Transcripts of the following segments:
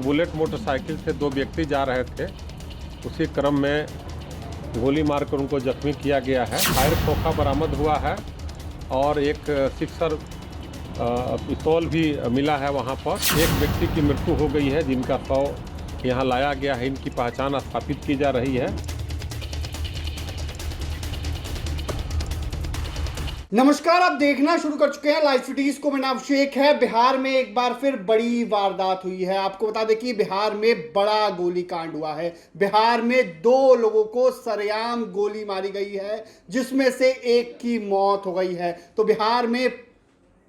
Bullet motorcycle से दो व्यक्ति जा रहे थे, उसी क्रम में गोली मारकर उनको जख्मी किया गया है। फायर खोखा बरामद हुआ है और एक सिक्सर पिस्तौल भी मिला है वहां पर। एक व्यक्ति की मृत्यु हो गई है जिनका शव यहां लाया गया है। इनकी पहचान स्थापित की जा रही है। नमस्कार, आप देखना शुरू कर चुके हैं लाइव सिटीज को। मेरा नाम अभिषेक है। बिहार में एक बार फिर बड़ी वारदात हुई है। आपको बता दें कि बिहार में बड़ा गोलीकांड हुआ है। बिहार में दो लोगों को सरेआम गोली मारी गई है, जिसमें से एक की मौत हो गई है। तो बिहार में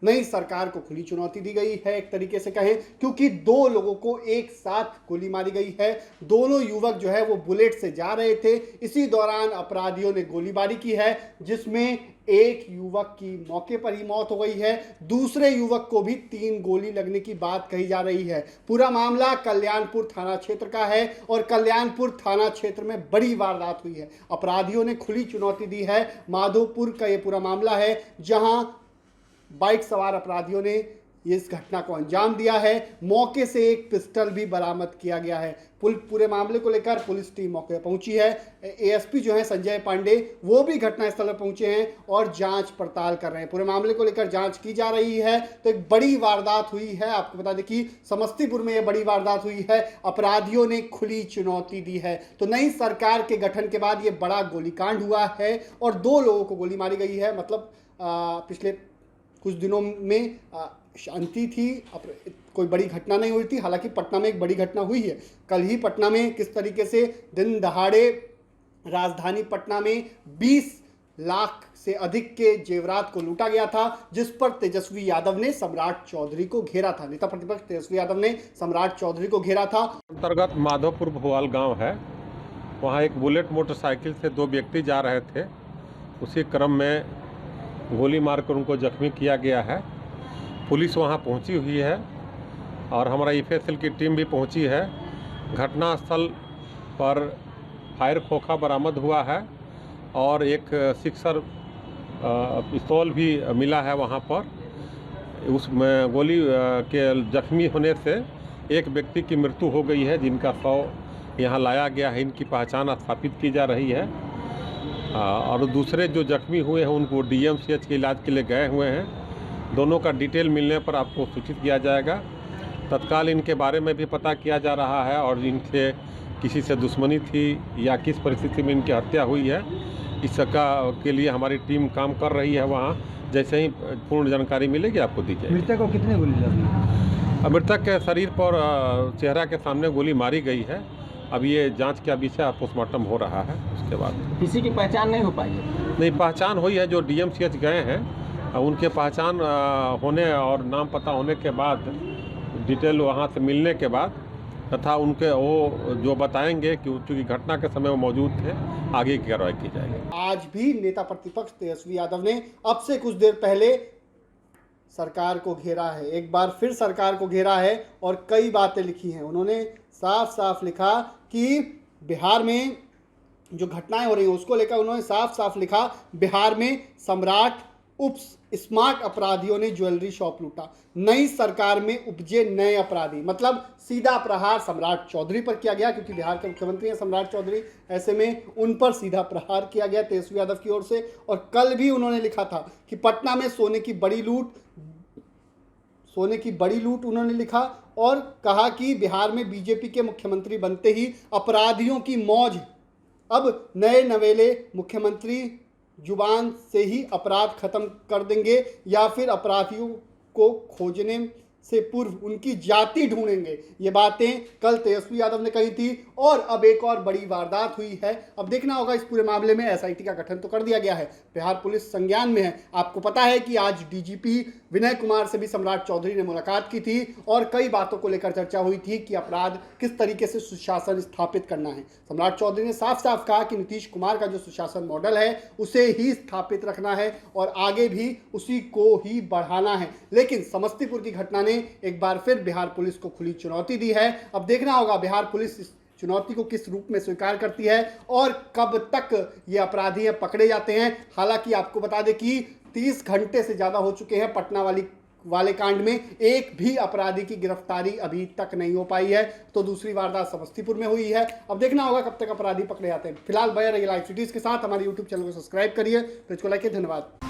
नई सरकार को खुली चुनौती दी गई है, एक तरीके से कहें, क्योंकि दो लोगों को एक साथ गोली मारी गई है। दोनों युवक जो है वो बुलेट से जा रहे थे। इसी दौरान अपराधियों ने गोलीबारी की है, जिसमें एक युवक की मौके पर ही मौत हो गई है। दूसरे युवक को भी 3 गोली लगने की बात कही जा रही है। पूरा मामला कल्याणपुर थाना क्षेत्र का है और कल्याणपुर थाना क्षेत्र में बड़ी वारदात हुई है। अपराधियों ने खुली चुनौती दी है। माधोपुर का ये पूरा मामला है, जहां बाइक सवार अपराधियों ने इस घटना को अंजाम दिया है। मौके से एक पिस्टल भी बरामद किया गया है। पूरे मामले को लेकर पुलिस टीम मौके पर पहुंची है। एएसपी जो है संजय पांडे, वो भी घटनास्थल पर पहुंचे हैं और जांच पड़ताल कर रहे हैं। पूरे मामले को लेकर जांच की जा रही है। तो एक बड़ी वारदात हुई है। आपको बता दें कि समस्तीपुर में यह बड़ी वारदात हुई है। अपराधियों ने खुली चुनौती दी है। तो नई सरकार के गठन के बाद यह बड़ा गोलीकांड हुआ है और 2 लोगों को गोली मारी गई है। मतलब पिछले कुछ दिनों में शांति थी, कोई बड़ी घटना नहीं हुई थी। हालांकि पटना में एक बड़ी घटना हुई है। कल ही पटना में किस तरीके से दिन दहाड़े राजधानी पटना में 20 लाख से अधिक के जेवरात को लूटा गया था, जिस पर तेजस्वी यादव ने सम्राट चौधरी को घेरा था। नेता प्रतिपक्ष तेजस्वी यादव ने सम्राट चौधरी को घेरा था। अंतर्गत माधोपुर भोवाल गांव है, वहां एक बुलेट मोटरसाइकिल से 2 व्यक्ति जा रहे थे। उसी क्रम में गोली मारकर उनको जख्मी किया गया है। पुलिस वहां पहुंची हुई है और हमारा ईफएसएल की टीम भी पहुंची है। घटनास्थल पर फायर खोखा बरामद हुआ है और एक सिक्सर पिस्तौल भी मिला है वहां पर। उसमें गोली के जख्मी होने से एक व्यक्ति की मृत्यु हो गई है जिनका शव यहां लाया गया है। इनकी पहचान स्थापित की जा रही है और दूसरे जो जख्मी हुए हैं उनको डीएमसीएच के इलाज के लिए गए हुए हैं। दोनों का डिटेल मिलने पर आपको सूचित किया जाएगा। तत्काल इनके बारे में भी पता किया जा रहा है और इनसे किसी से दुश्मनी थी या किस परिस्थिति में इनकी हत्या हुई है, इसका के लिए हमारी टीम काम कर रही है। वहाँ जैसे ही पूर्ण जानकारी मिलेगी आपको दी जाएगी। मृतक को कितने गोली लगी? मृतक के शरीर पर चेहरा के सामने गोली मारी गई है। अब ये जांच का विषय पोस्टमार्टम हो रहा है। उसके बाद किसी की पहचान नहीं हो पाई है? नहीं, पहचान हुई है। जो डीएमसीएच गए हैं उनके पहचान होने और नाम पता होने के बाद, डिटेल वहाँ से मिलने के बाद तथा उनके वो जो बताएंगे कि चूँकि घटना के समय वो मौजूद थे, आगे की कार्रवाई की जाएगी। आज भी नेता प्रतिपक्ष तेजस्वी यादव ने अब से कुछ देर पहले सरकार को घेरा है। एक बार फिर सरकार को घेरा है और कई बातें लिखी हैं। उन्होंने साफ साफ लिखा कि बिहार में जो घटनाएं हो रही हैं उसको लेकर उन्होंने साफ साफ लिखा, बिहार में सम्राट उप्स स्मार्ट अपराधियों ने ज्वेलरी शॉप लूटा। नई सरकार में उपजे नए अपराधी। मतलब सीधा प्रहार सम्राट चौधरी पर किया गया, क्योंकि बिहार के मुख्यमंत्री हैं सम्राट चौधरी। ऐसे में उन पर सीधा प्रहार किया गया तेजस्वी यादव की ओर से। और कल भी उन्होंने लिखा था कि पटना में सोने की बड़ी लूट उन्होंने लिखा और कहा कि बिहार में बीजेपी के मुख्यमंत्री बनते ही अपराधियों की मौज। अब नए नवेले मुख्यमंत्री जुबान से ही अपराध खत्म कर देंगे या फिर अपराधियों को खोजने से पूर्व उनकी जाति ढूंढेंगे। ये बातें कल तेजस्वी यादव ने कही थी। और अब एक और बड़ी वारदात हुई है। अब देखना होगा, इस पूरे मामले में एसआईटी का गठन तो कर दिया गया है। बिहार पुलिस संज्ञान में है। आपको पता है कि आज डीजीपी विनय कुमार से भी सम्राट चौधरी ने मुलाकात की थी और कई बातों को लेकर चर्चा हुई थी कि अपराध किस तरीके से सुशासन स्थापित करना है। सम्राट चौधरी ने साफ साफ कहा कि नीतीश कुमार का जो सुशासन मॉडल है उसे ही स्थापित रखना है और आगे भी उसी को ही बढ़ाना है। लेकिन समस्तीपुर की घटना ने एक बार फिर बिहार पुलिस को खुली चुनौती दी है। अब देखना होगा बिहार पुलिस इस चुनौती को किस रूप में स्वीकार करती है और कब तक ये अपराधी पकड़े जाते हैं। हालांकि आपको बता दें कि 30 घंटे से ज़्यादा हो चुके हैं पटना वाली वाले कांड में एक भी अपराधी की गिरफ्तारी अभी तक नहीं हो पाई है। तो दूसरी वारदात समस्तीपुर में हुई है। अब देखना होगा कब तक अपराधी पकड़े जाते हैं। फिलहाल बने रहिए लाइव सिटीज के साथ। हमारे यूट्यूब चैनल को सब्सक्राइब करिए, पेज को लाइक, धन्यवाद।